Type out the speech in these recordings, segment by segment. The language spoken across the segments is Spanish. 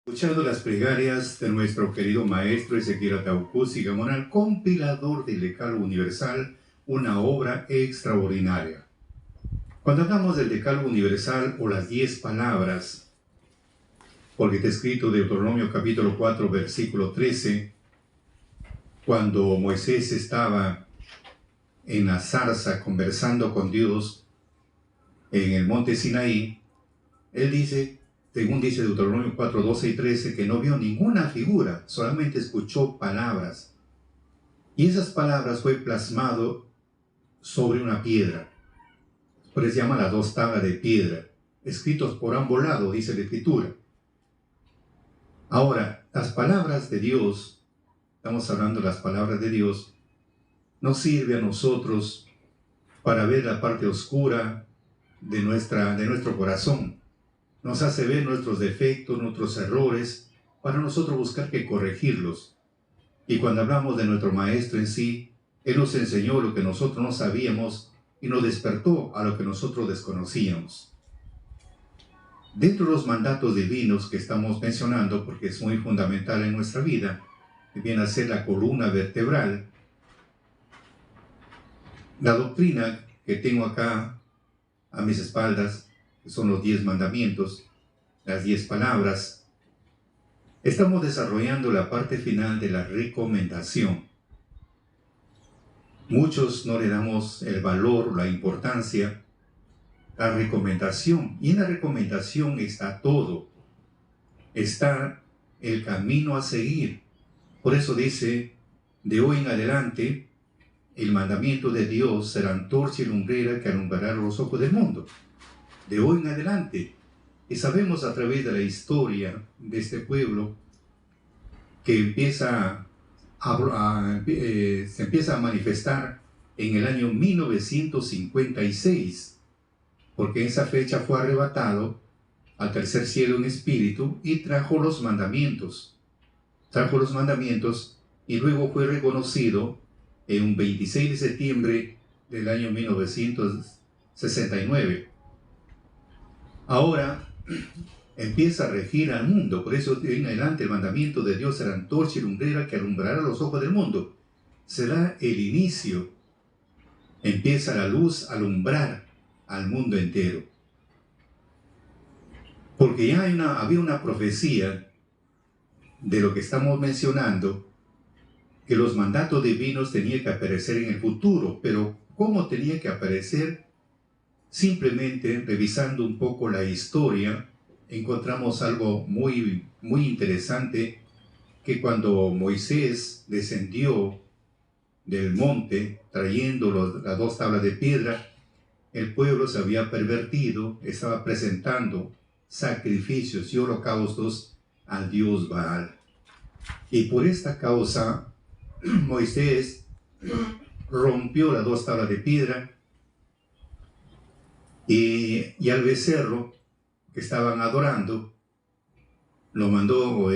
Escuchando las plegarias de nuestro querido maestro Ezequiel Ataucusi Gamonal, compilador del Decálogo Universal, una obra extraordinaria. Cuando hablamos del Decálogo Universal o las 10 palabras, porque está escrito Deuteronomio capítulo 4, versículo 13, cuando Moisés estaba en la zarza conversando con Dios en el monte Sinaí, él dice, según dice Deuteronomio 4, 12 y 13, que no vio ninguna figura, solamente escuchó palabras. Y esas palabras fue plasmado sobre una piedra. Por eso se llama las 2 tablas de piedra, escritos por ambos lados, dice la Escritura. Ahora, las palabras de Dios, estamos hablando de las palabras de Dios, nos sirve a nosotros para ver la parte oscura de nuestro corazón. Nos hace ver nuestros defectos, nuestros errores, para nosotros buscar que corregirlos. Y cuando hablamos de nuestro Maestro en sí, Él nos enseñó lo que nosotros no sabíamos y nos despertó a lo que nosotros desconocíamos. Dentro de los mandatos divinos que estamos mencionando, porque es muy fundamental en nuestra vida, que viene a ser la columna vertebral, la doctrina que tengo acá a mis espaldas, que son los 10 mandamientos, las 10 palabras, estamos desarrollando la parte final de la recomendación. Muchos no le damos el valor, la importancia, la recomendación. Y en la recomendación está todo. Está el camino a seguir. Por eso dice, de hoy en adelante, el mandamiento de Dios será antorcha y lumbrera que alumbrará los ojos del mundo. De hoy en adelante. Y sabemos a través de la historia de este pueblo que se empieza a manifestar en el año 1956, porque en esa fecha fue arrebatado al tercer cielo en espíritu y trajo los mandamientos. Y luego fue reconocido en un 26 de septiembre del año 1969. Ahora empieza a regir al mundo. Por eso en adelante el mandamiento de Dios será antorcha y lumbrera que alumbrará los ojos del mundo. Será el inicio. Empieza la luz a alumbrar al mundo entero. Porque ya había una profecía de lo que estamos mencionando, que los mandatos divinos tenían que aparecer en el futuro. Pero ¿cómo tenía que aparecer? Simplemente revisando un poco la historia, encontramos algo muy, muy interesante, que cuando Moisés descendió del monte trayendo las 2 tablas de piedra, el pueblo se había pervertido, estaba presentando sacrificios y holocaustos al dios Baal. Y por esta causa, Moisés rompió las 2 tablas de piedra y al becerro que estaban adorando, lo mandó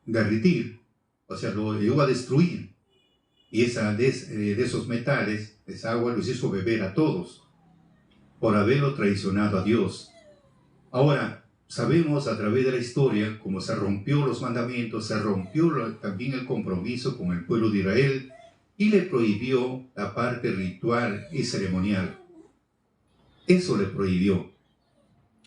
derretir, o sea, lo llegó a destruir. Y de esos metales, esa agua, los hizo beber a todos, por haberlo traicionado a Dios. Ahora, sabemos a través de la historia cómo se rompió los mandamientos, se rompió también el compromiso con el pueblo de Israel, y le prohibió la parte ritual y ceremonial. Eso le prohibió.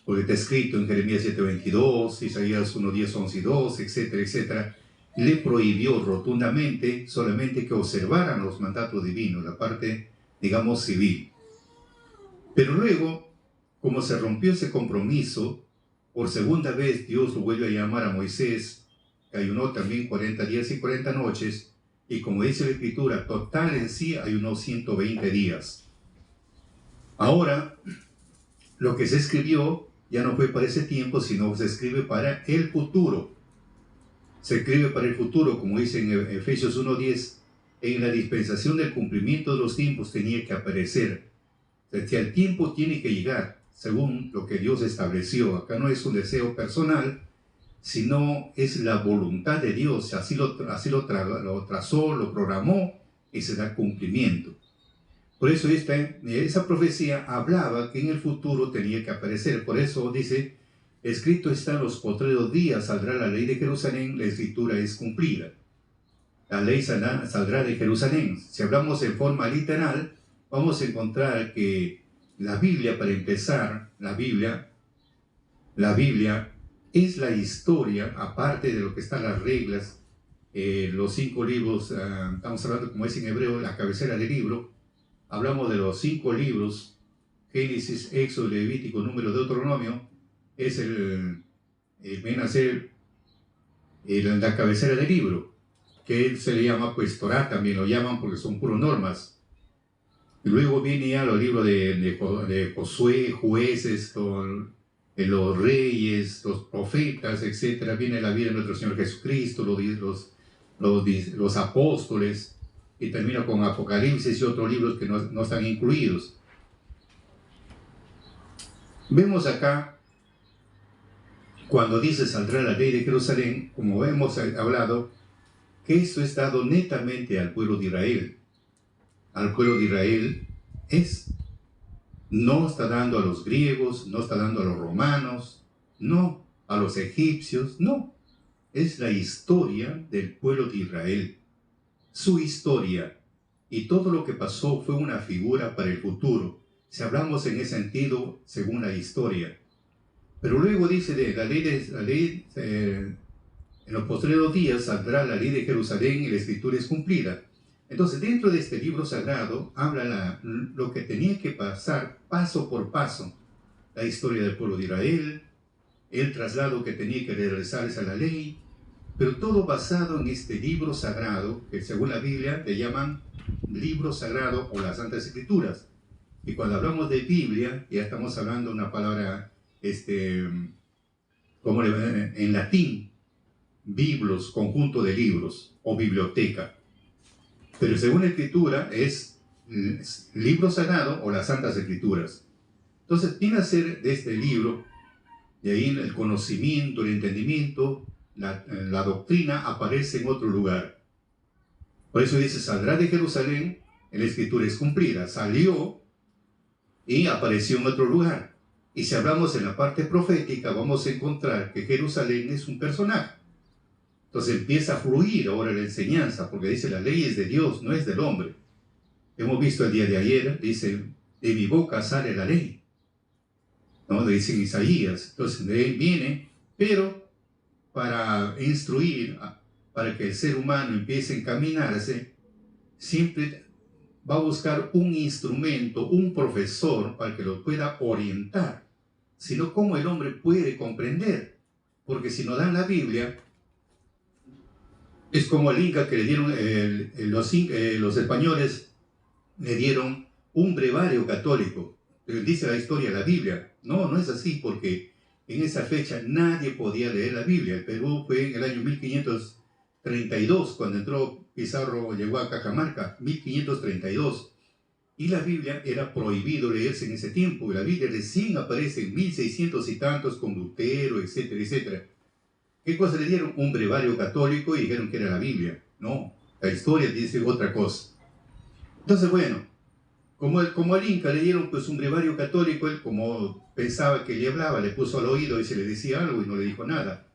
Porque está escrito en Jeremías 7:22, Isaías 1:10, 11 y 2, etcétera, etcétera. Le prohibió rotundamente solamente que observaran los mandatos divinos, la parte, digamos, civil. Pero luego, como se rompió ese compromiso, por segunda vez Dios lo vuelve a llamar a Moisés, que ayunó también 40 días y 40 noches, y como dice la Escritura, total en sí ayunó 120 días. Ahora, lo que se escribió ya no fue para ese tiempo, sino se escribe para el futuro. Se escribe para el futuro, como dice en Efesios 1:10, en la dispensación del cumplimiento de los tiempos tenía que aparecer. O sea, el tiempo tiene que llegar, según lo que Dios estableció. Acá no es un deseo personal, sino es la voluntad de Dios. Así lo trazó, lo programó y se da cumplimiento. Por eso esa profecía hablaba que en el futuro tenía que aparecer. Por eso dice escrito está en los postreros días, saldrá la ley de Jerusalén, la escritura es cumplida. La ley saldrá de Jerusalén. Si hablamos en forma literal, vamos a encontrar que la Biblia, para empezar, la Biblia es la historia, aparte de lo que están las reglas, los 5 libros, estamos hablando como es en hebreo, la cabecera del libro, hablamos de los 5 libros, Génesis, Éxodo, Levítico, Número, Deuteronomio, es viene a ser la cabecera del libro, que se le llama pues Torá, también lo llaman porque son puras normas. Y luego viene ya los libros de Josué, jueces, los reyes, los profetas, etc. Viene la vida de nuestro Señor Jesucristo, los apóstoles, y termina con Apocalipsis y otros libros que no están incluidos. Vemos acá, cuando dice saldrá la ley de Jerusalén, como hemos hablado, que esto es dado netamente al pueblo de Israel. Al pueblo de Israel no está dando a los griegos, no está dando a los romanos, no a los egipcios, no. Es la historia del pueblo de Israel. Su historia y todo lo que pasó fue una figura para el futuro. Si hablamos en ese sentido, según la historia. Pero luego dice de la ley en los postreros días saldrá la ley de Jerusalén y la escritura es cumplida. Entonces, dentro de este libro sagrado, habla lo que tenía que pasar paso por paso. La historia del pueblo de Israel, el traslado que tenía que realizarse a la ley, pero todo basado en este libro sagrado, que según la Biblia le llaman libro sagrado o las Santas Escrituras. Y cuando hablamos de Biblia, ya estamos hablando de una palabra, como en latín, biblos, conjunto de libros, o biblioteca. Pero según la Escritura es libro sagrado o las Santas Escrituras. Entonces viene a ser de este libro, de ahí el conocimiento, el entendimiento, la doctrina aparece en otro lugar. Por eso dice, saldrá de Jerusalén, en la Escritura es cumplida. Salió y apareció en otro lugar. Y si hablamos en la parte profética, vamos a encontrar que Jerusalén es un personaje. Entonces empieza a fluir ahora la enseñanza, porque dice, la ley es de Dios, no es del hombre. Hemos visto el día de ayer, dice, de mi boca sale la ley. ¿No? Dice en Isaías. Entonces de él viene, pero para instruir, para que el ser humano empiece a encaminarse, siempre va a buscar un instrumento, un profesor, para que lo pueda orientar. Sino, ¿cómo el hombre puede comprender? Porque si nos dan la Biblia, es como al Inca que le dieron, los españoles le dieron un brevario católico. Dice la historia de la Biblia. No, no es así, porque en esa fecha nadie podía leer la Biblia. El Perú fue en el año 1532, cuando entró Pizarro, llegó a Cajamarca, 1532. Y la Biblia era prohibido leerse en ese tiempo. La Biblia recién aparece en 1600 y tantos con Lutero, etcétera, etcétera. ¿Qué cosa le dieron? Un brevario católico y dijeron que era la Biblia. No, la historia dice otra cosa. Entonces, bueno, como al Inca le dieron pues un brevario católico, él como pensaba que le hablaba, le puso al oído y se le decía algo y no le dijo nada.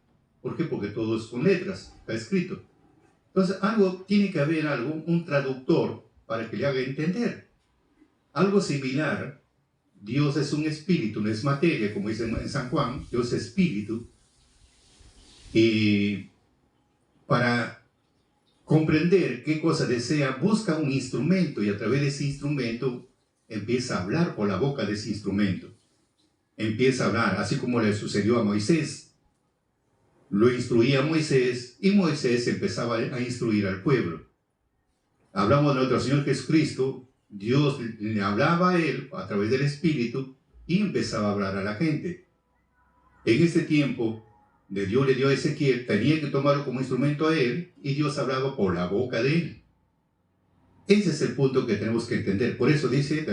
¿Por qué? Porque todo es con letras, está escrito. Entonces, tiene que haber un traductor para que le haga entender. Algo similar, Dios es un espíritu, no es materia, como dice en San Juan, Dios es espíritu. Y para comprender qué cosa desea, busca un instrumento y a través de ese instrumento empieza a hablar por la boca de ese instrumento. Empieza a hablar, así como le sucedió a Moisés. Lo instruía a Moisés y Moisés empezaba a instruir al pueblo. Hablamos de nuestro Señor Jesucristo, Dios le hablaba a él a través del Espíritu y empezaba a hablar a la gente. En ese tiempo, Dios le dio a Ezequiel, tenía que tomarlo como instrumento a él y Dios hablaba por la boca de él. Ese es el punto que tenemos que entender. Por eso dice,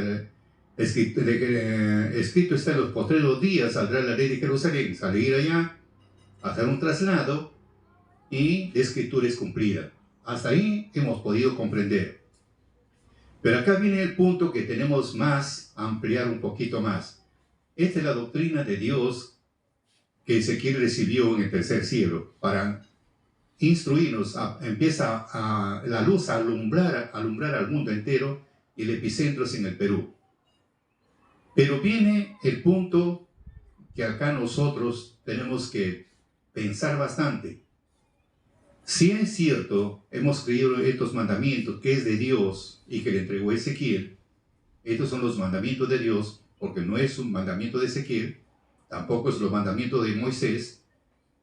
escrito está en los postreros días, saldrá la ley de Jerusalén, salir allá, hacer un traslado y la escritura es cumplida. Hasta ahí hemos podido comprender. Pero acá viene el punto que tenemos ampliar un poquito más. Esta es la doctrina de Dios que Ezequiel recibió en el tercer cielo para instruirnos. Empieza la luz a alumbrar al mundo entero, y el epicentro es en el Perú. Pero viene el punto que acá nosotros tenemos que pensar bastante. Si es cierto, hemos creído estos mandamientos que es de Dios y que le entregó Ezequiel, estos son los mandamientos de Dios, porque no es un mandamiento de Ezequiel, tampoco es los mandamientos de Moisés.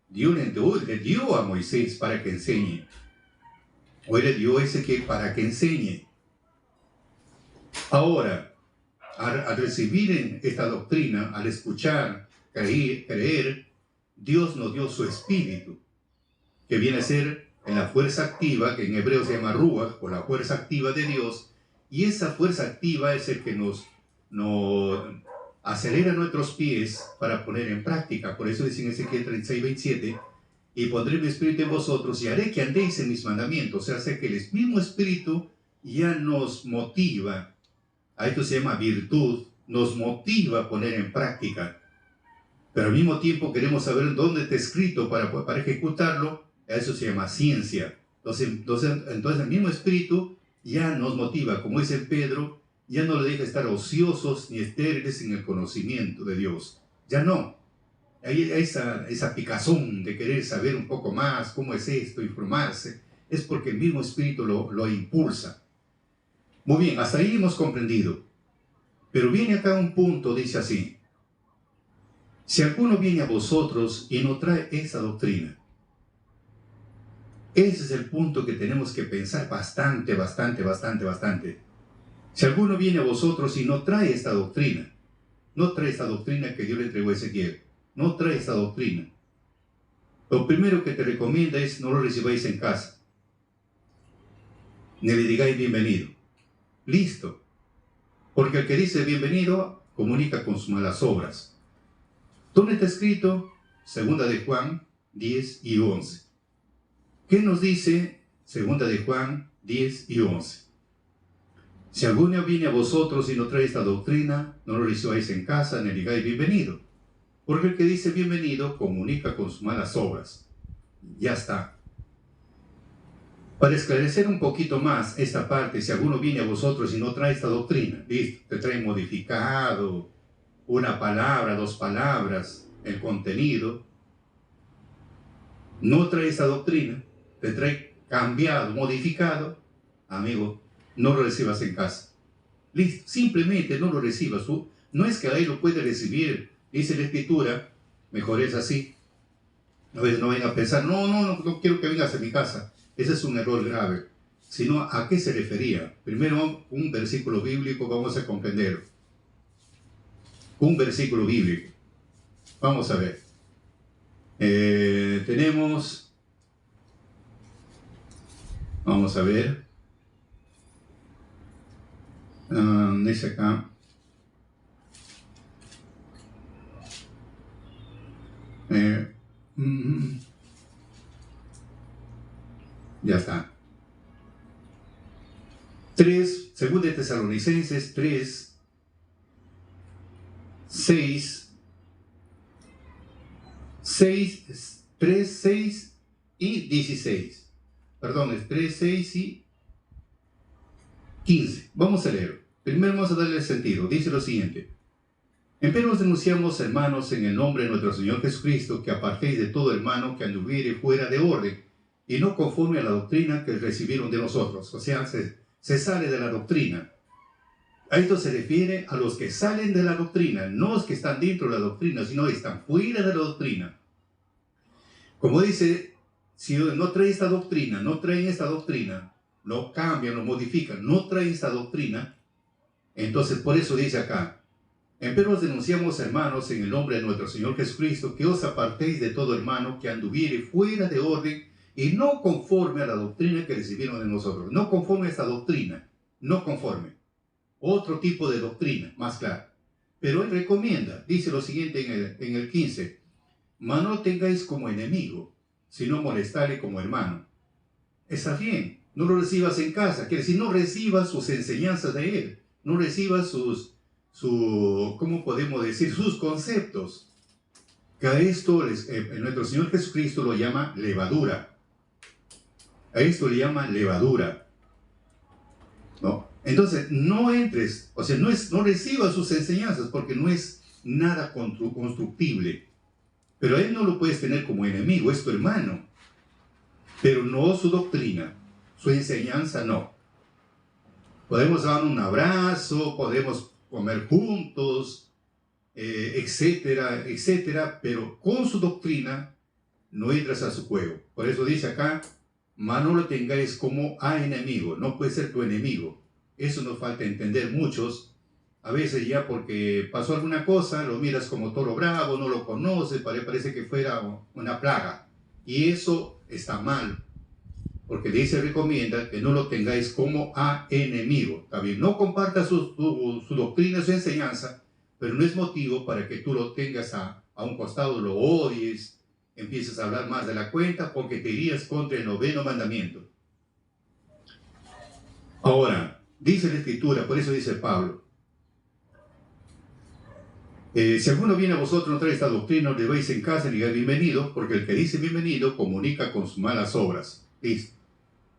Dios le dio a Moisés para que enseñe. Hoy le dio a Ezequiel para que enseñe. Ahora, al recibir esta doctrina, al escuchar, creer, Dios nos dio su espíritu, que viene a ser en la fuerza activa, que en hebreo se llama Ruach, o la fuerza activa de Dios, y esa fuerza activa es el que nos acelera nuestros pies para poner en práctica. Por eso dice en Ezequiel 36:27, y pondré mi espíritu en vosotros y haré que andéis en mis mandamientos. O sea, hace que el mismo espíritu ya nos motiva, a esto se llama virtud, nos motiva a poner en práctica. Pero al mismo tiempo queremos saber dónde está escrito para ejecutarlo. Eso se llama ciencia. Entonces el mismo espíritu ya nos motiva, como dice Pedro, ya no le deja estar ociosos ni estériles en el conocimiento de Dios. Ya no. Hay esa picazón de querer saber un poco más cómo es esto, informarse. Es porque el mismo espíritu lo impulsa. Muy bien, hasta ahí hemos comprendido. Pero viene acá un punto, dice así: si alguno viene a vosotros y no trae esa doctrina. Ese es el punto que tenemos que pensar bastante. Si alguno viene a vosotros y no trae esta doctrina, no trae esta doctrina que Dios le entregó a Ezequiel, no trae esta doctrina, lo primero que te recomienda es no lo recibáis en casa, ni le digáis bienvenido. Listo. Porque el que dice bienvenido comunica con sus malas obras. ¿Dónde está escrito? 2 de Juan 10 y 11. ¿Qué nos dice 2 de Juan 10 y 11? Si alguno viene a vosotros y no trae esta doctrina, no lo recibáis en casa, ni digáis bienvenido. Porque el que dice bienvenido comunica con sus malas obras. Ya está. Para esclarecer un poquito más esta parte, si alguno viene a vosotros y no trae esta doctrina, listo, te trae modificado, una palabra, 2 palabras, el contenido, no trae esta doctrina, te trae cambiado, modificado, amigo, no lo recibas en casa. Listo, simplemente no lo recibas. No es que ahí lo puede recibir, dice la Escritura, mejor es así. A veces no venga a pensar, no quiero que vengas a mi casa. Ese es un error grave. Sino, ¿a qué se refería? Primero, un versículo bíblico, vamos a comprender. Un versículo bíblico. Vamos a ver. Tenemos, vamos a ver. Dice acá. Ya está. 2 de Tesalonicenses 3, 6 y 16. Perdón, es 3, 6 y 15. Vamos a leer. Primero vamos a darle el sentido. Dice lo siguiente: empero os denunciamos, hermanos, en el nombre de nuestro Señor Jesucristo, que apartéis de todo hermano que anduviere fuera de orden, y no conforme a la doctrina que recibieron de nosotros. O sea, se sale de la doctrina. A esto se refiere a los que salen de la doctrina, no los que están dentro de la doctrina, sino que están fuera de la doctrina. Como dice, si no traen esta doctrina, lo cambian, lo modifican, no traen esta doctrina, entonces por eso dice acá: empero os denunciamos, hermanos, en el nombre de nuestro Señor Jesucristo, que os apartéis de todo hermano que anduviere fuera de orden, y no conforme a la doctrina que recibieron de nosotros. No conforme a esta doctrina, no conforme. Otro tipo de doctrina, más claro. Pero él recomienda, dice lo siguiente en el 15: mas no tengáis como enemigo, sino molestadle como hermano. Está bien, no lo recibas en casa, quiere decir, no recibas sus enseñanzas de él, no recibas ¿cómo podemos decir? Sus conceptos. que a esto nuestro Señor Jesucristo lo llama levadura. A esto le llama levadura, ¿no? Entonces, no entres, o sea, no recibas sus enseñanzas porque no es nada constructible. Pero a él no lo puedes tener como enemigo, es tu hermano. Pero no su doctrina, su enseñanza no. Podemos dar un abrazo, podemos comer juntos, etcétera, etcétera, pero con su doctrina no entras a su juego. Por eso dice acá, mas no lo tengáis como a enemigo, no puede ser tu enemigo. Eso nos falta entender muchos. A veces ya porque pasó alguna cosa, lo miras como toro bravo, no lo conoces, parece que fuera una plaga. Y eso está mal, porque dice, recomienda que no lo tengáis como a enemigo. También no compartas su doctrina, su enseñanza, pero no es motivo para que tú lo tengas a un costado, lo odies, empieces a hablar más de la cuenta, porque te irías contra el 9º mandamiento. Ahora, dice la Escritura, por eso dice Pablo, si alguno viene a vosotros no trae esta doctrina, os llevéis en casa y digáis bienvenido, porque el que dice bienvenido comunica con sus malas obras. ¿Listo?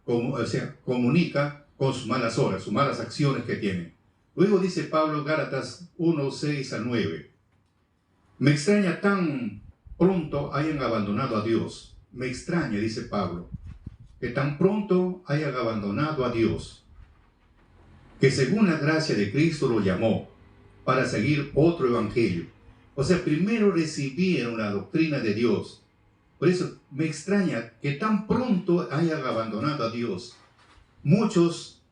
O sea, comunica con sus malas obras, sus malas acciones que tiene. Luego dice Pablo, Gálatas 1, 6 a 9. Me extraña tan pronto hayan abandonado a Dios. Me extraña, dice Pablo, que tan pronto hayan abandonado a Dios, que según la gracia de Cristo lo llamó para seguir otro evangelio. O sea, primero recibieron la doctrina de Dios. Por eso me extraña que tan pronto hayan abandonado a Dios. Muchos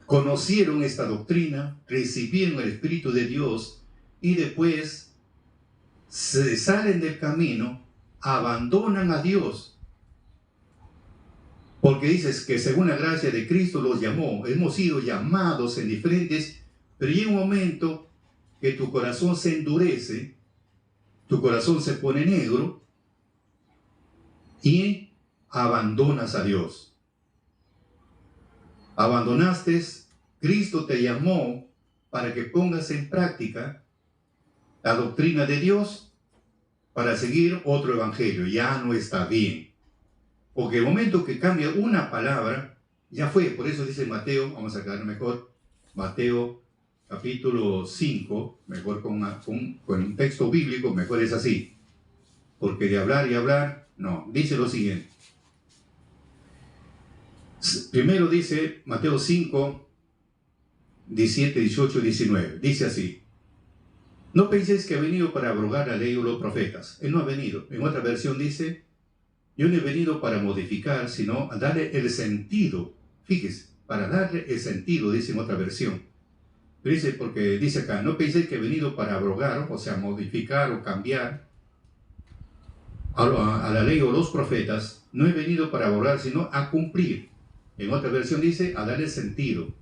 conocieron esta doctrina, recibieron el Espíritu de Dios y después se salen del camino, abandonan a Dios. Porque dices que según la gracia de Cristo los llamó, hemos sido llamados en diferentes, pero llega un momento que tu corazón se endurece, tu corazón se pone negro y abandonas a Dios. Abandonaste, Cristo te llamó para que pongas en práctica la doctrina de Dios para seguir otro evangelio. Ya no está bien. Porque el momento que cambia una palabra, ya fue. Por eso dice Mateo, vamos a quedar mejor, Mateo capítulo 5, mejor con un texto bíblico, mejor es así. Porque de hablar y hablar, no. Dice lo siguiente. Primero dice Mateo 5, 17, 18, 19. Dice así. No penséis que ha venido para abrogar la ley o los profetas. Él no ha venido. En otra versión dice, yo no he venido para modificar, sino a darle el sentido. Fíjese, para darle el sentido, dice en otra versión. Pero dice, porque dice acá, no penséis que he venido para abrogar, o sea, modificar o cambiar a la ley o los profetas. No he venido para abrogar, sino a cumplir. En otra versión dice, a darle sentido.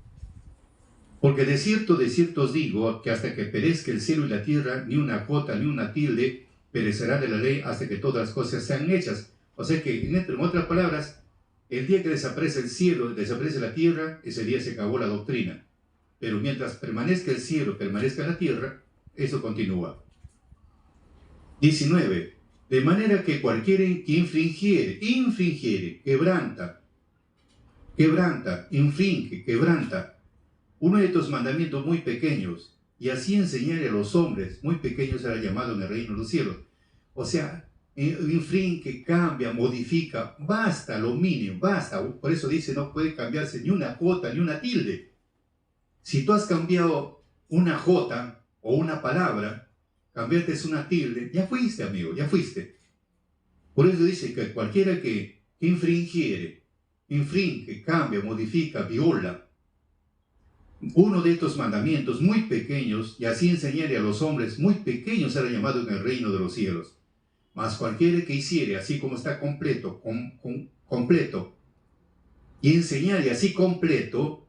Porque de cierto os digo, que hasta que perezca el cielo y la tierra, ni una jota ni una tilde perecerá de la ley hasta que todas las cosas sean hechas. O sea que, en otras palabras, el día que desaparece el cielo, desaparece la tierra, ese día se acabó la doctrina. Pero mientras permanezca el cielo, permanezca la tierra, eso continúa. 19. De manera que cualquiera que infringiere, quebranta, infringe, quebranta uno de estos mandamientos muy pequeños, y así enseñarle a los hombres, muy pequeños será llamado en el reino de los cielos. O sea, infringe, cambia, modifica, basta, lo mínimo, basta. Por eso dice, no puede cambiarse ni una jota ni una tilde. Si tú has cambiado una jota o una palabra, cambiarte una tilde, ya fuiste, amigo, ya fuiste. Por eso dice que cualquiera que infringe, cambia, modifica, viola uno de estos mandamientos muy pequeños, y así enseñaré a los hombres muy pequeños será llamado en el reino de los cielos. Mas cualquiera que hiciere así como está completo, completo, y enseñare así completo,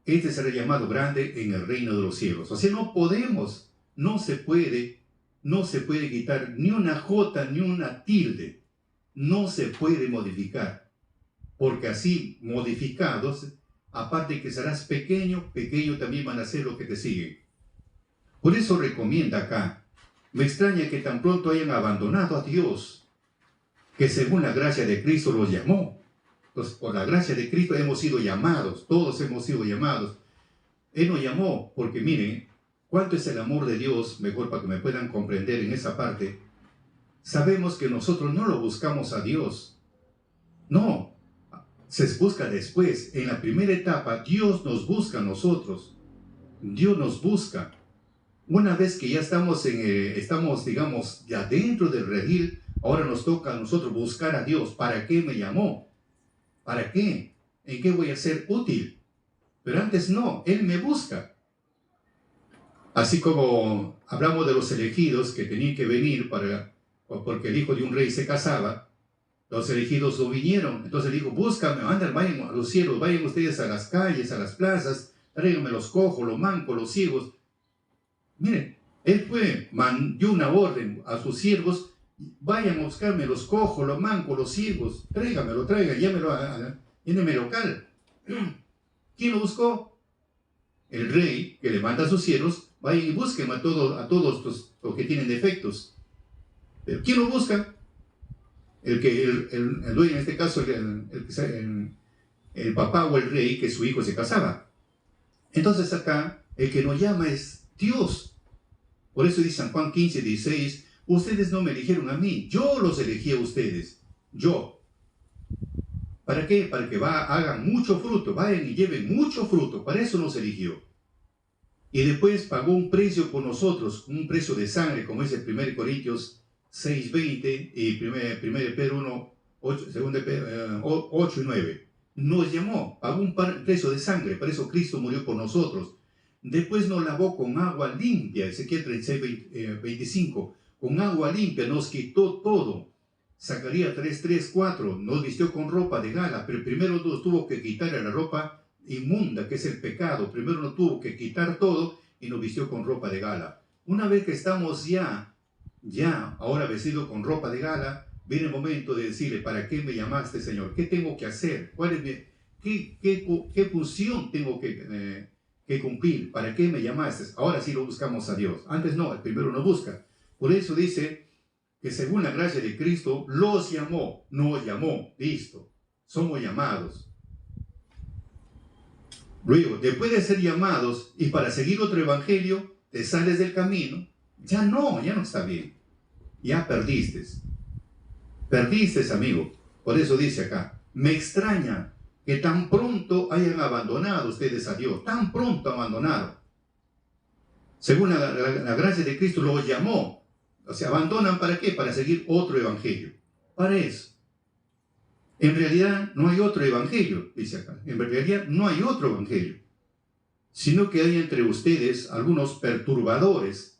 este será llamado grande en el reino de los cielos. O sea, no se puede quitar ni una jota ni una tilde, no se puede modificar, porque así modificados, aparte que serás pequeño, pequeño también van a ser los que te siguen. Por eso recomienda acá, Me extraña que tan pronto hayan abandonado a Dios, que según la gracia de Cristo los llamó. Entonces, por la gracia de Cristo hemos sido llamados, todos hemos sido llamados. Él nos llamó porque miren, cuánto es el amor de Dios, mejor para que me puedan comprender en esa parte. Sabemos que nosotros no lo buscamos a Dios. No, se busca después. En la primera etapa, Dios nos busca a nosotros. Dios nos busca. Una vez que ya estamos, digamos, ya dentro del redil, ahora nos toca a nosotros buscar a Dios. ¿Para qué me llamó? ¿Para qué? ¿En qué voy a ser útil? Pero antes no, Él me busca. Así como hablamos de los elegidos que tenían que venir porque el hijo de un rey se casaba, los elegidos no vinieron. Entonces le dijo, búscame, andan, vayan a los cielos, vayan ustedes a las calles, a las plazas, tráiganme los cojos, los mancos, los ciegos. Miren, él dio una orden a sus siervos, vayan a buscarme los cojos, los mancos, los ciegos, tráiganmelo, lléneme local. ¿Quién lo buscó? El rey, que le manda a sus siervos, vayan y busquen a todos los que tienen defectos. ¿Pero quién lo busca? El dueño, en este caso, el papá o el rey, que su hijo se casaba. Entonces acá, el que nos llama es Dios. Por eso dice San Juan 15, 16, ustedes no me eligieron a mí, yo los elegí a ustedes. Yo. ¿Para qué? Para que hagan mucho fruto, vayan y lleven mucho fruto. Para eso nos eligió. Y después pagó un precio por nosotros, un precio de sangre, como dice 1 Corintios 6:20 y 1 Pedro 1, 8 y 9. Nos llamó, pagó un precio de sangre, por eso Cristo murió por nosotros. Después nos lavó con agua limpia, Ezequiel 36, 25, con agua limpia nos quitó todo. Zacarías 3, 4, nos vistió con ropa de gala, pero primero nos tuvo que quitar la ropa inmunda, que es el pecado. Primero nos tuvo que quitar todo y nos vistió con ropa de gala. Una vez que estamos ya ahora vestido con ropa de gala, viene el momento de decirle, ¿para qué me llamaste, Señor? ¿Qué tengo que hacer? ¿Qué función tengo que cumplir? ¿Para qué me llamaste? Ahora sí lo buscamos a Dios. Antes no, el primero nos busca. Por eso dice que según la gracia de Cristo, los llamó, nos llamó, listo. Somos llamados. Luego, después de ser llamados y para seguir otro evangelio, te sales del camino, ya no está bien. Ya perdiste. Perdiste, amigo. Por eso dice acá, me extraña que tan pronto hayan abandonado ustedes a Dios, tan pronto abandonaron. Según la gracia de Cristo los llamó. O sea, abandonan ¿para qué? Para seguir otro evangelio. Para eso. En realidad no hay otro evangelio, dice acá. En realidad no hay otro evangelio. Sino que hay entre ustedes algunos perturbadores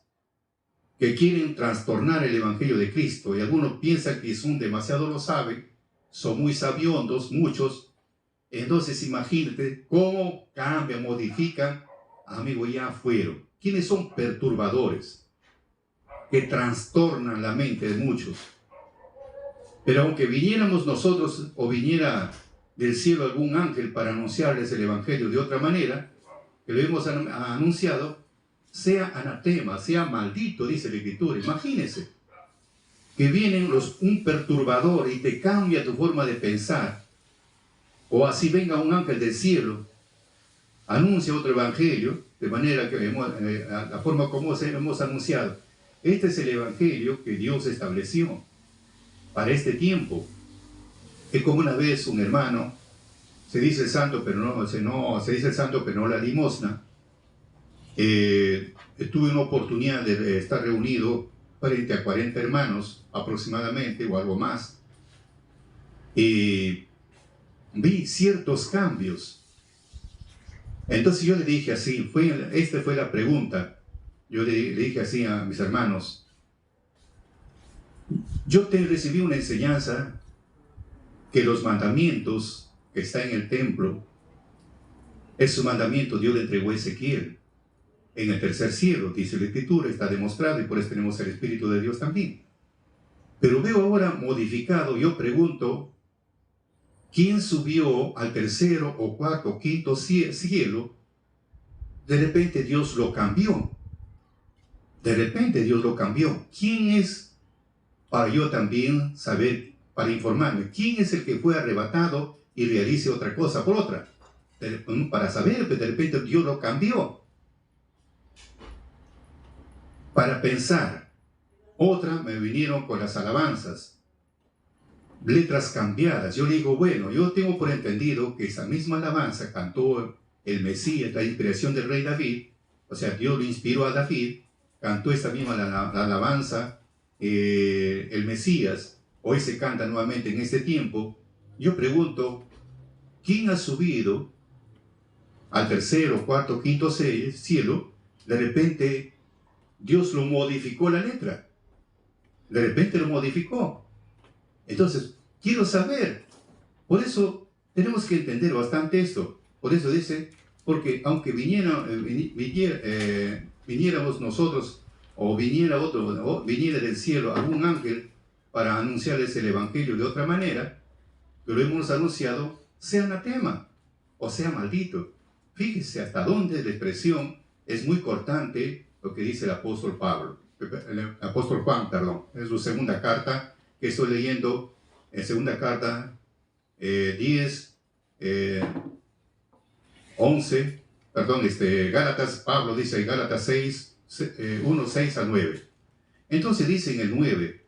que quieren trastornar el evangelio de Cristo. Y algunos piensan que son demasiado lo saben, son muy sabiondos, muchos. Entonces imagínate cómo cambian, modifican. Amigo, ya fueron. ¿Quiénes son perturbadores? Que trastornan la mente de muchos. Pero aunque viniéramos nosotros o viniera del cielo algún ángel para anunciarles el evangelio de otra manera, que lo hemos anunciado, sea anatema, sea maldito, dice la Escritura. Imagínense que vienen un perturbador y te cambia tu forma de pensar. O así venga un ángel del cielo, anuncia otro evangelio, de manera que la forma como hemos anunciado. Este es el evangelio que Dios estableció para este tiempo. Es como una vez un hermano, se dice el santo, pero no la limosna. Tuve una oportunidad de estar reunido frente a 40 hermanos aproximadamente, o algo más. Y vi ciertos cambios. Entonces yo le dije así, esta fue la pregunta. Yo le dije así a mis hermanos, yo recibí una enseñanza que los mandamientos que está en el templo, ese mandamiento Dios le entregó a Ezequiel en el tercer cielo, dice la Escritura, está demostrado y por eso tenemos el Espíritu de Dios también. Pero veo ahora modificado, yo pregunto, ¿quién subió al tercero o cuarto o quinto cielo? De repente Dios lo cambió. De repente Dios lo cambió. ¿Quién es para yo también saber, para informarme? ¿Quién es el que fue arrebatado y realice otra cosa por otra? Para saber, pero de repente Dios lo cambió. Para pensar. Otra me vinieron con las alabanzas. Letras cambiadas. Yo digo, bueno, yo tengo por entendido que esa misma alabanza cantó el Mesías, la inspiración del rey David. O sea, Dios lo inspiró a David. Cantó esta misma la alabanza, el Mesías. Hoy se canta nuevamente en este tiempo. Yo pregunto, ¿quién ha subido al tercero, cuarto, quinto cielo? De repente Dios lo modificó la letra. De repente lo modificó. Entonces, quiero saber. Por eso tenemos que entender bastante esto. Por eso dice, porque aunque viniéramos nosotros, o viniera otro, o viniera del cielo algún ángel para anunciarles el evangelio de otra manera, que lo hemos anunciado, sea anatema, o sea maldito. Fíjese hasta dónde la expresión es muy cortante lo que dice el apóstol Juan, es su segunda carta que estoy leyendo, en segunda carta 10, 11, Gálatas, Pablo dice en Gálatas 6, 1, 6 al 9. Entonces dice en el 9,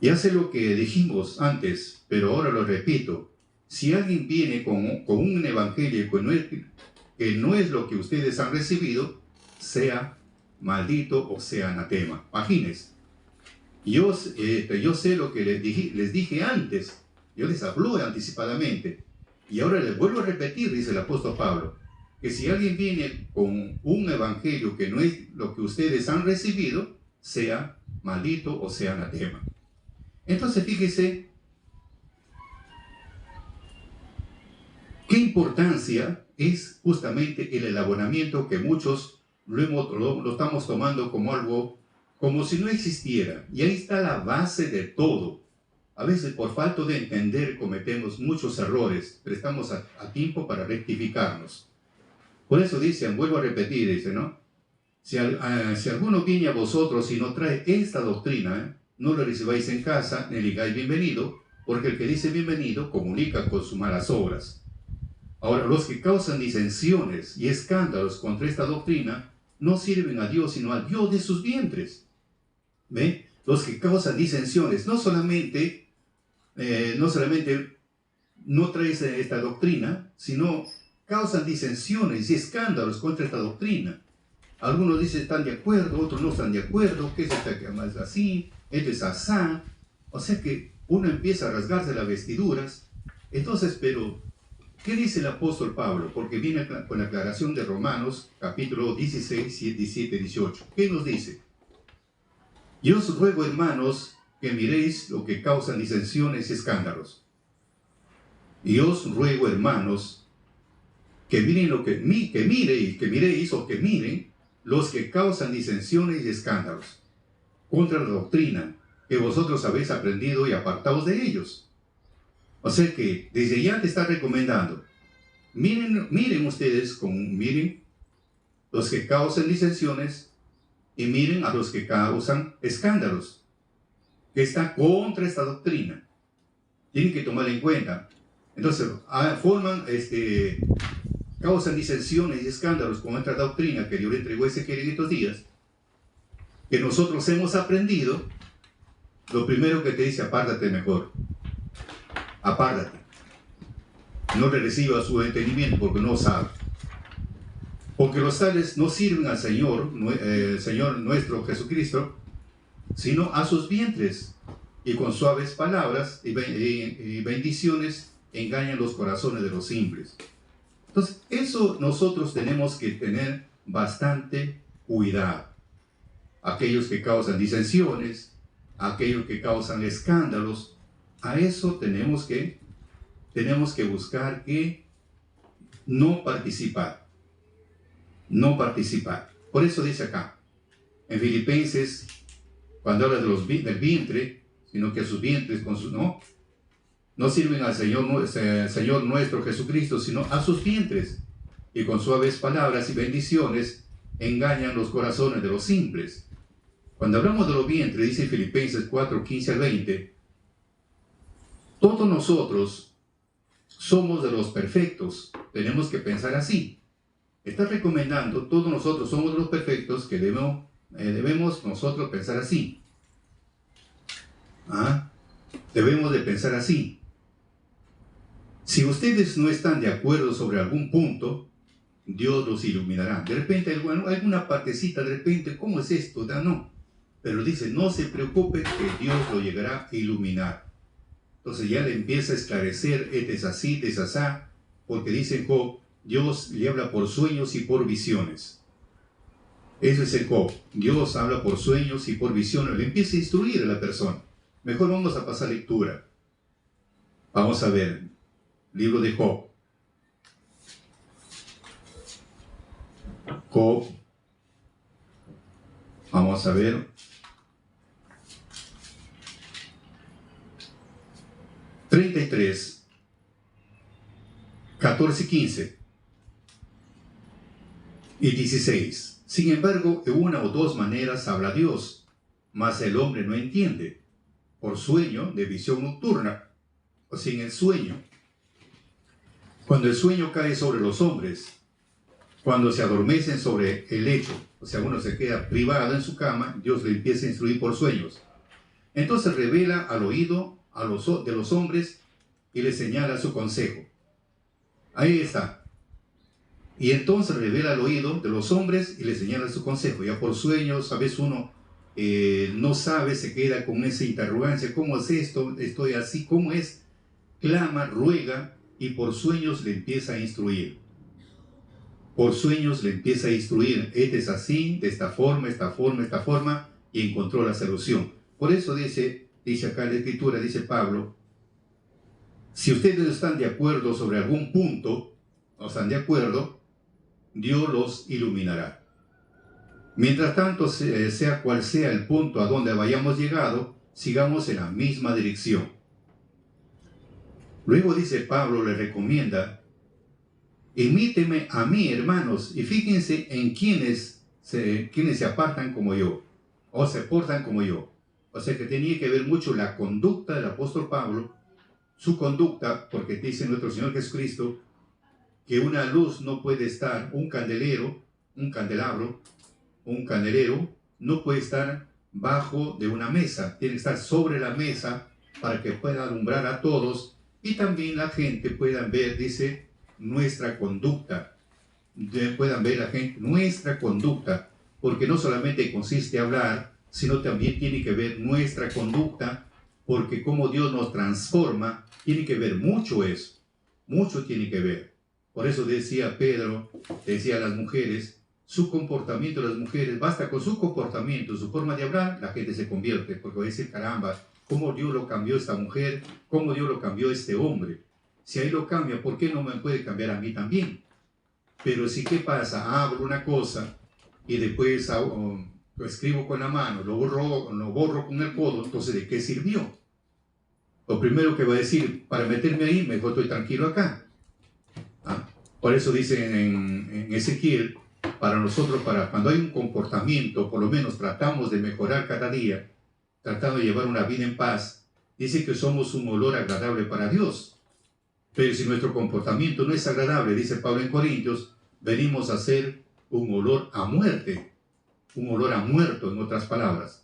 y hace lo que dijimos antes, pero ahora lo repito, si alguien viene con un evangelio que no es lo que ustedes han recibido, sea maldito o sea anatema. Imagínense. Yo sé lo que les dije antes. Yo les hablé anticipadamente. Y ahora les vuelvo a repetir, dice el apóstol Pablo, que si alguien viene con un evangelio que no es lo que ustedes han recibido, sea maldito o sea anatema. Entonces fíjese, qué importancia es justamente el elaboramiento que muchos lo estamos tomando como algo, como si no existiera. Y ahí está la base de todo. A veces por falta de entender cometemos muchos errores, pero estamos a tiempo para rectificarnos. Por eso dicen, vuelvo a repetir, dice, ¿no? Si alguno viene a vosotros y no trae esta doctrina, no lo recibáis en casa, ni le digáis bienvenido, porque el que dice bienvenido comunica con sus malas obras. Ahora, los que causan disensiones y escándalos contra esta doctrina no sirven a Dios, sino al Dios de sus vientres. ¿Ve? Los que causan disensiones, no solamente no traen esta doctrina, sino causan disensiones y escándalos contra esta doctrina. Algunos dicen están de acuerdo, otros no están de acuerdo, que es así, esto es asá. O sea que uno empieza a rasgarse las vestiduras. Entonces, pero ¿qué dice el apóstol Pablo? Porque viene con la aclaración de Romanos, capítulo 16, 17, 18. ¿Qué nos dice? Yo os ruego, hermanos, que miréis lo que causan disensiones y escándalos. Y os ruego, hermanos, que miren que miren los que causan disensiones y escándalos contra la doctrina que vosotros habéis aprendido y apartaos de ellos. O sea que desde ya te está recomendando, miren ustedes, miren los que causan disensiones y miren a los que causan escándalos, que están contra esta doctrina. Tienen que tomar en cuenta. Entonces, causan disensiones y escándalos con esta doctrina que Dios le entregó a Ezequiel en estos días, que nosotros hemos aprendido. Lo primero que te dice, apártate mejor. Apártate. No le reciba su entendimiento porque no sabe. Porque los tales no sirven al Señor nuestro Jesucristo, sino a sus vientres, y con suaves palabras y bendiciones engañan los corazones de los simples. Entonces, eso nosotros tenemos que tener bastante cuidado. Aquellos que causan disensiones, aquellos que causan escándalos, a eso tenemos que buscar que no participar. No participar. Por eso dice acá, en Filipenses, cuando habla del vientre, sino que a sus vientres no sirven al Señor nuestro Jesucristo, sino a sus vientres, y con suaves palabras y bendiciones engañan los corazones de los simples. Cuando hablamos de los vientres, dice Filipenses 4, 15 al 20, todos nosotros somos de los perfectos. Tenemos que pensar así. Está recomendando, todos nosotros somos de los perfectos, que debemos nosotros pensar así. Debemos de pensar así. Si ustedes no están de acuerdo sobre algún punto, Dios los iluminará. De repente, alguna partecita, de repente, ¿cómo es esto? No. Pero dice, no se preocupe que Dios lo llegará a iluminar. Entonces ya le empieza a esclarecer, es así, es asá, porque dice Job, Dios le habla por sueños y por visiones. Eso es el Job. Dios habla por sueños y por visiones. Le empieza a instruir a la persona. Mejor vamos a pasar lectura. Vamos a ver. Libro de Job. Job. Vamos a ver. (33, 14, 15 y 16). Sin embargo, de una o dos maneras habla Dios, mas el hombre no entiende. Por sueño de visión nocturna, o sin el sueño. Cuando el sueño cae sobre los hombres, cuando se adormecen sobre el lecho, o sea, uno se queda privado en su cama, Dios le empieza a instruir por sueños. Entonces revela al oído de los hombres y les señala su consejo. Ahí está. Y entonces revela al oído de los hombres y les señala su consejo. Ya por sueños, a veces uno no sabe, se queda con esa interrogancia. ¿Cómo es esto? ¿Estoy así? ¿Cómo es? Clama, ruega y por sueños le empieza a instruir. Por sueños le empieza a instruir. Este es así, de esta forma, esta forma, esta forma, y encontró la solución. Por eso dice acá en la Escritura, dice Pablo, si ustedes están de acuerdo sobre algún punto, no están de acuerdo, Dios los iluminará. Mientras tanto, sea cual sea el punto a donde hayamos llegado, sigamos en la misma dirección. Luego dice Pablo, le recomienda, imíteme a mí, hermanos, y fíjense en quienes se apartan como yo, o se portan como yo. O sea que tenía que ver mucho la conducta del apóstol Pablo, su conducta, porque dice nuestro Señor Jesucristo, que una luz no puede estar, un candelero, no puede estar bajo de una mesa, tiene que estar sobre la mesa para que pueda alumbrar a todos y también la gente pueda ver, dice, nuestra conducta, puedan ver la gente nuestra conducta, porque no solamente consiste en hablar, sino también tiene que ver nuestra conducta, porque como Dios nos transforma, tiene que ver mucho eso, mucho tiene que ver. Por eso decía Pedro, decía a las mujeres, su comportamiento de las mujeres, basta con su comportamiento, su forma de hablar, la gente se convierte, porque va a decir, caramba, cómo Dios lo cambió esta mujer, cómo Dios lo cambió este hombre. Si ahí lo cambia, ¿por qué no me puede cambiar a mí también? Pero si, ¿qué pasa? Hablo una cosa y después lo escribo con la mano, lo borro con el codo, entonces ¿de qué sirvió? Lo primero que va a decir, para meterme ahí, mejor estoy tranquilo acá. Por eso dicen en Ezequiel, para nosotros, cuando hay un comportamiento, por lo menos tratamos de mejorar cada día, tratando de llevar una vida en paz, dice que somos un olor agradable para Dios. Pero si nuestro comportamiento no es agradable, dice Pablo en Corintios, venimos a ser un olor a muerte, un olor a muerto, en otras palabras.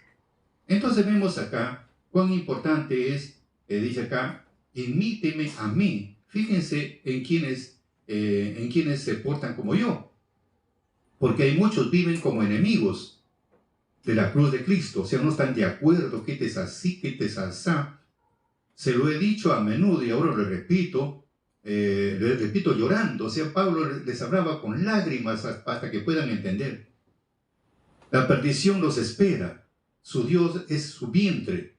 Entonces vemos acá cuán importante es, dice acá, imíteme a mí. Fíjense en quienes se portan como yo. Porque hay muchos viven como enemigos de la cruz de Cristo. O sea, no están de acuerdo, que te es así, que te es asá. Se lo he dicho a menudo y ahora lo repito llorando. O sea, Pablo les hablaba con lágrimas hasta que puedan entender. La perdición los espera. Su Dios es su vientre.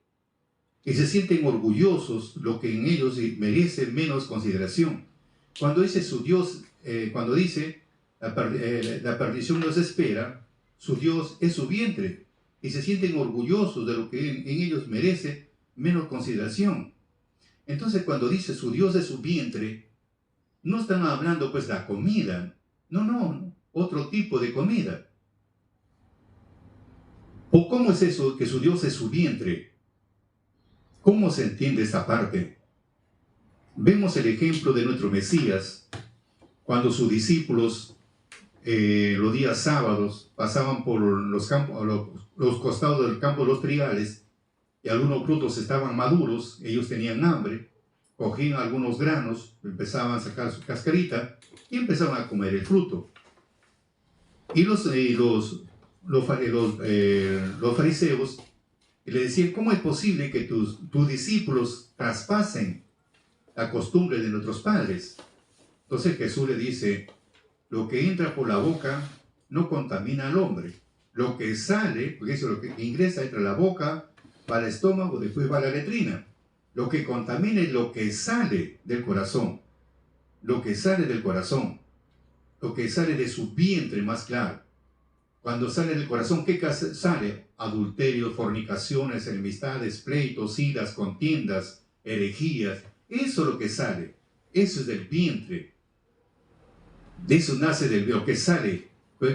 Y se sienten orgullosos, lo que en ellos merece menos consideración. Cuando dice su Dios, cuando dice la perdición los espera, su Dios es su vientre. Y se sienten orgullosos de lo que en ellos merece menos consideración. Entonces cuando dice su Dios es su vientre, no están hablando pues de la comida. No, otro tipo de comida. ¿O cómo es eso que su Dios es su vientre? ¿Cómo se entiende esta parte? Vemos el ejemplo de nuestro Mesías, cuando sus discípulos los días sábados pasaban por los costados del campo de los trigales, y algunos frutos estaban maduros, ellos tenían hambre, cogían algunos granos, empezaban a sacar su cascarita y empezaban a comer el fruto. Y los fariseos le decían: ¿cómo es posible que tus discípulos traspasen la costumbre de nuestros padres? Entonces Jesús le dice: lo que entra por la boca no contamina al hombre. Lo que sale, porque eso, lo que ingresa entre la boca, va al estómago, después va a la letrina. Lo que contamina es lo que sale del corazón. Lo que sale del corazón. Lo que sale de su vientre, más claro. Cuando sale del corazón, ¿qué sale? Adulterio, fornicaciones, enemistades, pleitos, iras, contiendas, herejías. Eso es lo que sale. Eso es del vientre. De eso nace lo que sale.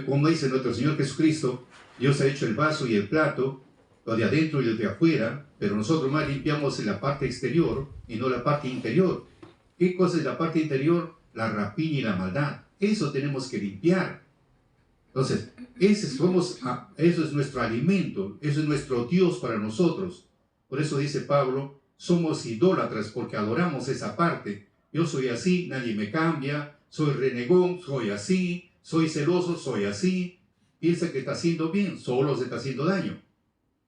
Como dice nuestro Señor Jesucristo: Dios ha hecho el vaso y el plato, lo de adentro y lo de afuera, pero nosotros más limpiamos en la parte exterior y no la parte interior. ¿Qué cosa es la parte interior? La rapiña y la maldad. Eso tenemos que limpiar. Entonces, eso es nuestro alimento, eso es nuestro Dios para nosotros. Por eso dice Pablo: somos idólatras porque adoramos esa parte. Yo soy así, nadie me cambia. Soy renegón, soy así. Soy celoso, soy así. Piensa que está haciendo bien, solo se está haciendo daño.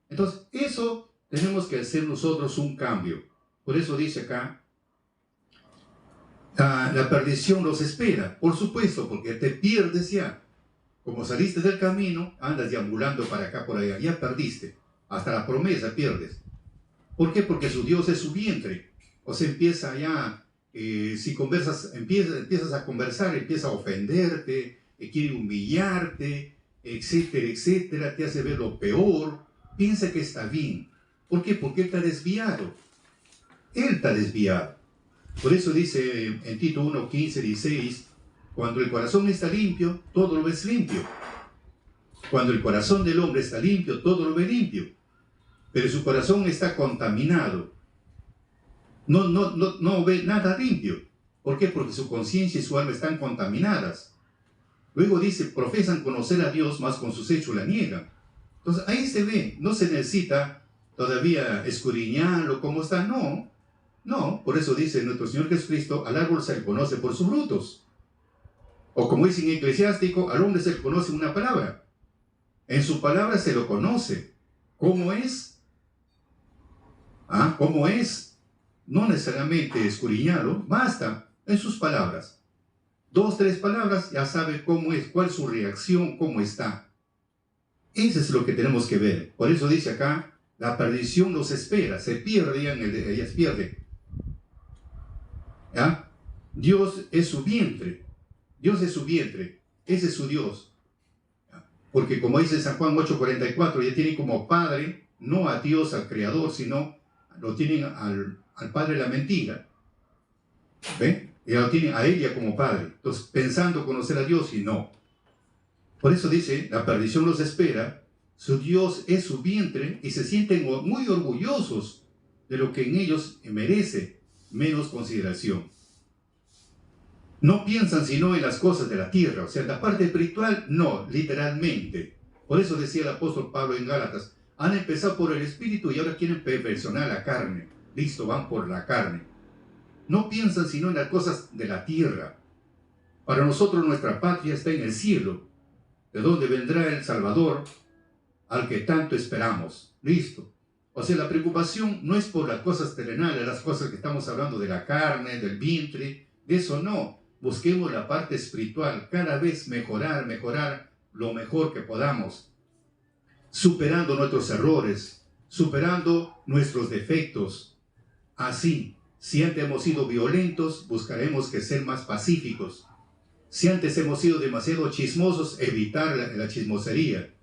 Entonces, eso tenemos que hacer nosotros un cambio. Por eso dice acá: la perdición los espera. Por supuesto, porque te pierdes ya. Como saliste del camino, andas deambulando para acá, por allá. Ya perdiste. Hasta la promesa pierdes. ¿Por qué? Porque su Dios es su vientre. O sea, empieza ya... si empiezas a conversar, empieza a ofenderte, quiere humillarte, etcétera, etcétera, te hace ver lo peor, piensa que está bien. ¿Por qué? Porque él está desviado. Él está desviado. Por eso dice en Tito 1, 15, 16, cuando el corazón está limpio, todo lo ves limpio. Cuando el corazón del hombre está limpio, todo lo ve limpio. Pero su corazón está contaminado. No ve nada limpio. ¿Por qué? Porque su conciencia y su alma están contaminadas. Luego dice: profesan conocer a Dios, mas con sus hechos la niegan. Entonces ahí se ve, no se necesita todavía escudriñarlo cómo está, no. Por eso dice nuestro Señor Jesucristo: al árbol se le conoce por sus frutos. O como dice en Eclesiástico: al hombre se le conoce una palabra. En su palabra se lo conoce. ¿Cómo es? ¿Cómo es? No necesariamente escudriñarlo, basta en sus palabras. 2, 3 palabras, ya sabe cómo es, cuál es su reacción, cómo está. Eso es lo que tenemos que ver. Por eso dice acá: la perdición los espera, se pierden, ellas pierden. ¿Ya? Dios es su vientre. Dios es su vientre. Ese es su Dios. Porque como dice San Juan 8:44, ya tienen como padre, no a Dios, al Creador, sino lo tienen al padre de la mentira. ¿Ven? Ya lo tienen a ella como padre. Entonces, pensando conocer a Dios, y no. Por eso dice: la perdición los espera. Su Dios es su vientre, y se sienten muy orgullosos de lo que en ellos merece menos consideración. No piensan sino en las cosas de la tierra. O sea, la parte espiritual, no, literalmente. Por eso decía el apóstol Pablo en Gálatas: han empezado por el espíritu y ahora quieren perfeccionar la carne. Listo, van por la carne. No piensan sino en las cosas de la tierra. Para nosotros nuestra patria está en el cielo, de donde vendrá el Salvador, al que tanto esperamos. Listo. O sea, la preocupación no es por las cosas terrenales, las cosas que estamos hablando de la carne, del vientre, de eso no. Busquemos la parte espiritual, cada vez mejorar lo mejor que podamos, superando nuestros errores, superando nuestros defectos. Así, si antes hemos sido violentos, buscaremos que ser más pacíficos. Si antes hemos sido demasiado chismosos, evitar la chismosería.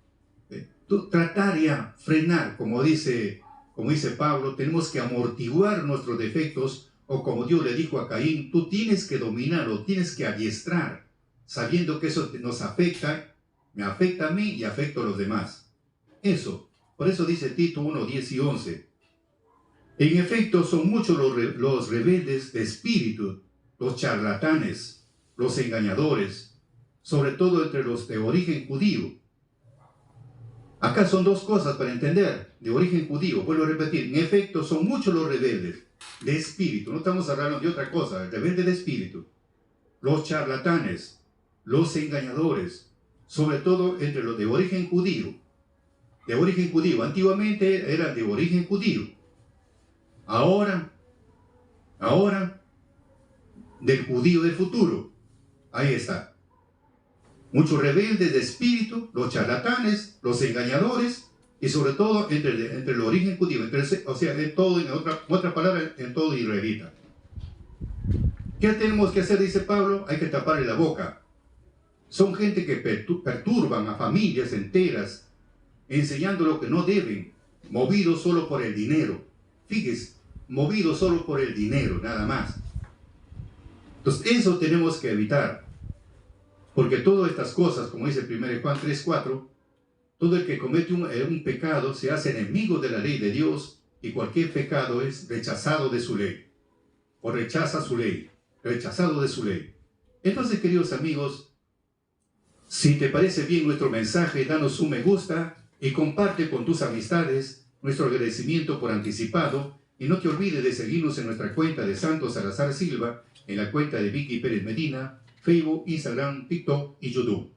Tratar ya, frenar, como dice Pablo, tenemos que amortiguar nuestros defectos, o como Dios le dijo a Caín: tú tienes que dominarlo, tienes que adiestrar, sabiendo que eso nos afecta, me afecta a mí y afecta a los demás. Eso, Por eso dice Tito 1, 10 y 11. En efecto, son muchos los rebeldes de espíritu, los charlatanes, los engañadores, sobre todo entre los de origen judío. Acá son dos cosas para entender, de origen judío. Vuelvo a repetir, en efecto, son muchos los rebeldes de espíritu. No estamos hablando de otra cosa, rebeldes de espíritu. Los charlatanes, los engañadores, sobre todo entre los de origen judío. De origen judío. Antiguamente eran de origen judío. Ahora, del judío del futuro. Ahí está. Muchos rebeldes de espíritu, los charlatanes, los engañadores, y sobre todo entre el origen judío, o sea, en todo, en otra palabra, en todo israelita. ¿Qué tenemos que hacer? Dice Pablo, hay que taparle la boca. Son gente que perturban a familias enteras, enseñando lo que no deben, movidos solo por el dinero. Fíjese, movidos solo por el dinero, nada más. Entonces, eso tenemos que evitar. Porque todas estas cosas, como dice 1 Juan 3:4, todo el que comete un pecado se hace enemigo de la ley de Dios, y cualquier pecado es rechazado de su ley. O rechaza su ley, rechazado de su ley. Entonces, queridos amigos, si te parece bien nuestro mensaje, danos un me gusta y comparte con tus amistades nuestro agradecimiento por anticipado, y no te olvides de seguirnos en nuestra cuenta de Santos Salazar Silva, en la cuenta de Vicky Pérez Medina, Facebook, Instagram, TikTok y YouTube.